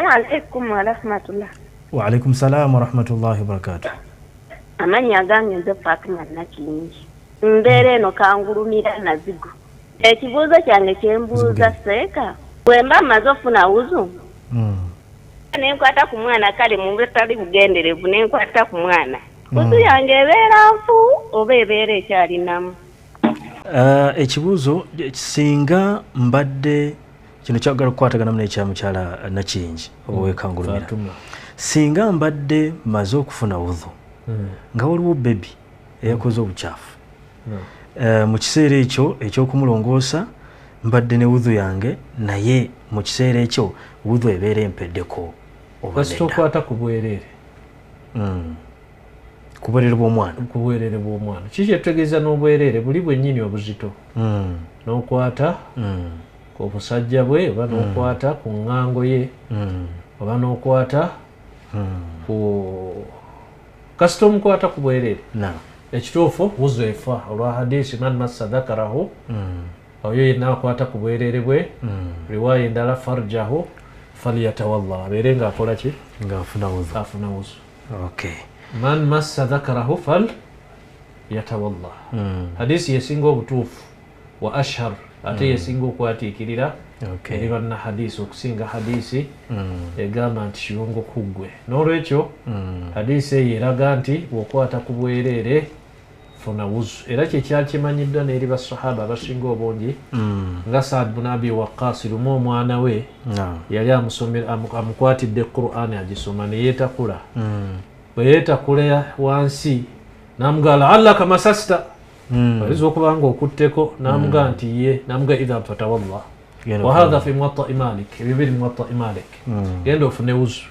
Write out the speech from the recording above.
Assalamu alaikum wa rahmatullah. Wa alaikum salam wa rahmatullahi wa barakatuh. Amanya gange nze Fatima Nakingi. Mbere no kangulumira nazigo. Ekibuuzo kyange kyembuuza seeka. Bwemba mazofuna wuzu. Nenkwata ku mwana kale mu butali bugenderevu nenkwata ku mwana. Wuzu yange ebeera nfu oba ebeera ekyalinamu. Ekibuuzo singa mbadde kino kyagala okukwatagana n'ekya mukyala Nakingi owekangulumira. Singa mbadde maze okufuna wuzu nga waliwo bebi eyakoze obukyafu mu kiseera ekyo ekyokumulongoosa mbadde ne wuzu yange naye mu kiseera ekyo wuzu ebeera empeddeko kasita okwata ku bwereere ku bwereere bw'omwana kiki kyetutegeeza n'obwereere buli bwennyini obuzito n'okwata ku busajja bwe oba n'okwata ku ŋŋango ye oba n'okwata ku kasita omukwata ku bwereere ekituufu wuzu efa olwa hadisi man massa dhakarahu oyo yenna akwata ku bwereere bwe riwaaya endala farjahu falyatawalla abeere ng'akola ki ng'afuna wuzu. Man massa dhakarahu fal yatawalla hadisi yesinga obutuufu wa ashhar ate yesinga okwatiikirira eri banna hadisi okusinga hadisi egamba nti kirungo kuggwe n'olwekyo hadisi eyo eraga nti bw'okwata ku bwereere funa wuzu era kyekyali kimanyiddwa n'eri basahaba abasinga obungi nga Saad bin Abi Waqqas lumu omwana we yali amukwatidde Qur'ani agisoma ne yeetakula bwe yeetakula wansi n'amugala allaka masasta oyinza okuba nga okutteko n'amugaa nti ye n'amugaa idha fatawallah wa hadha fi muwatta'i Malik ebyo biri muwatta'i Malik genda ofune wuzu.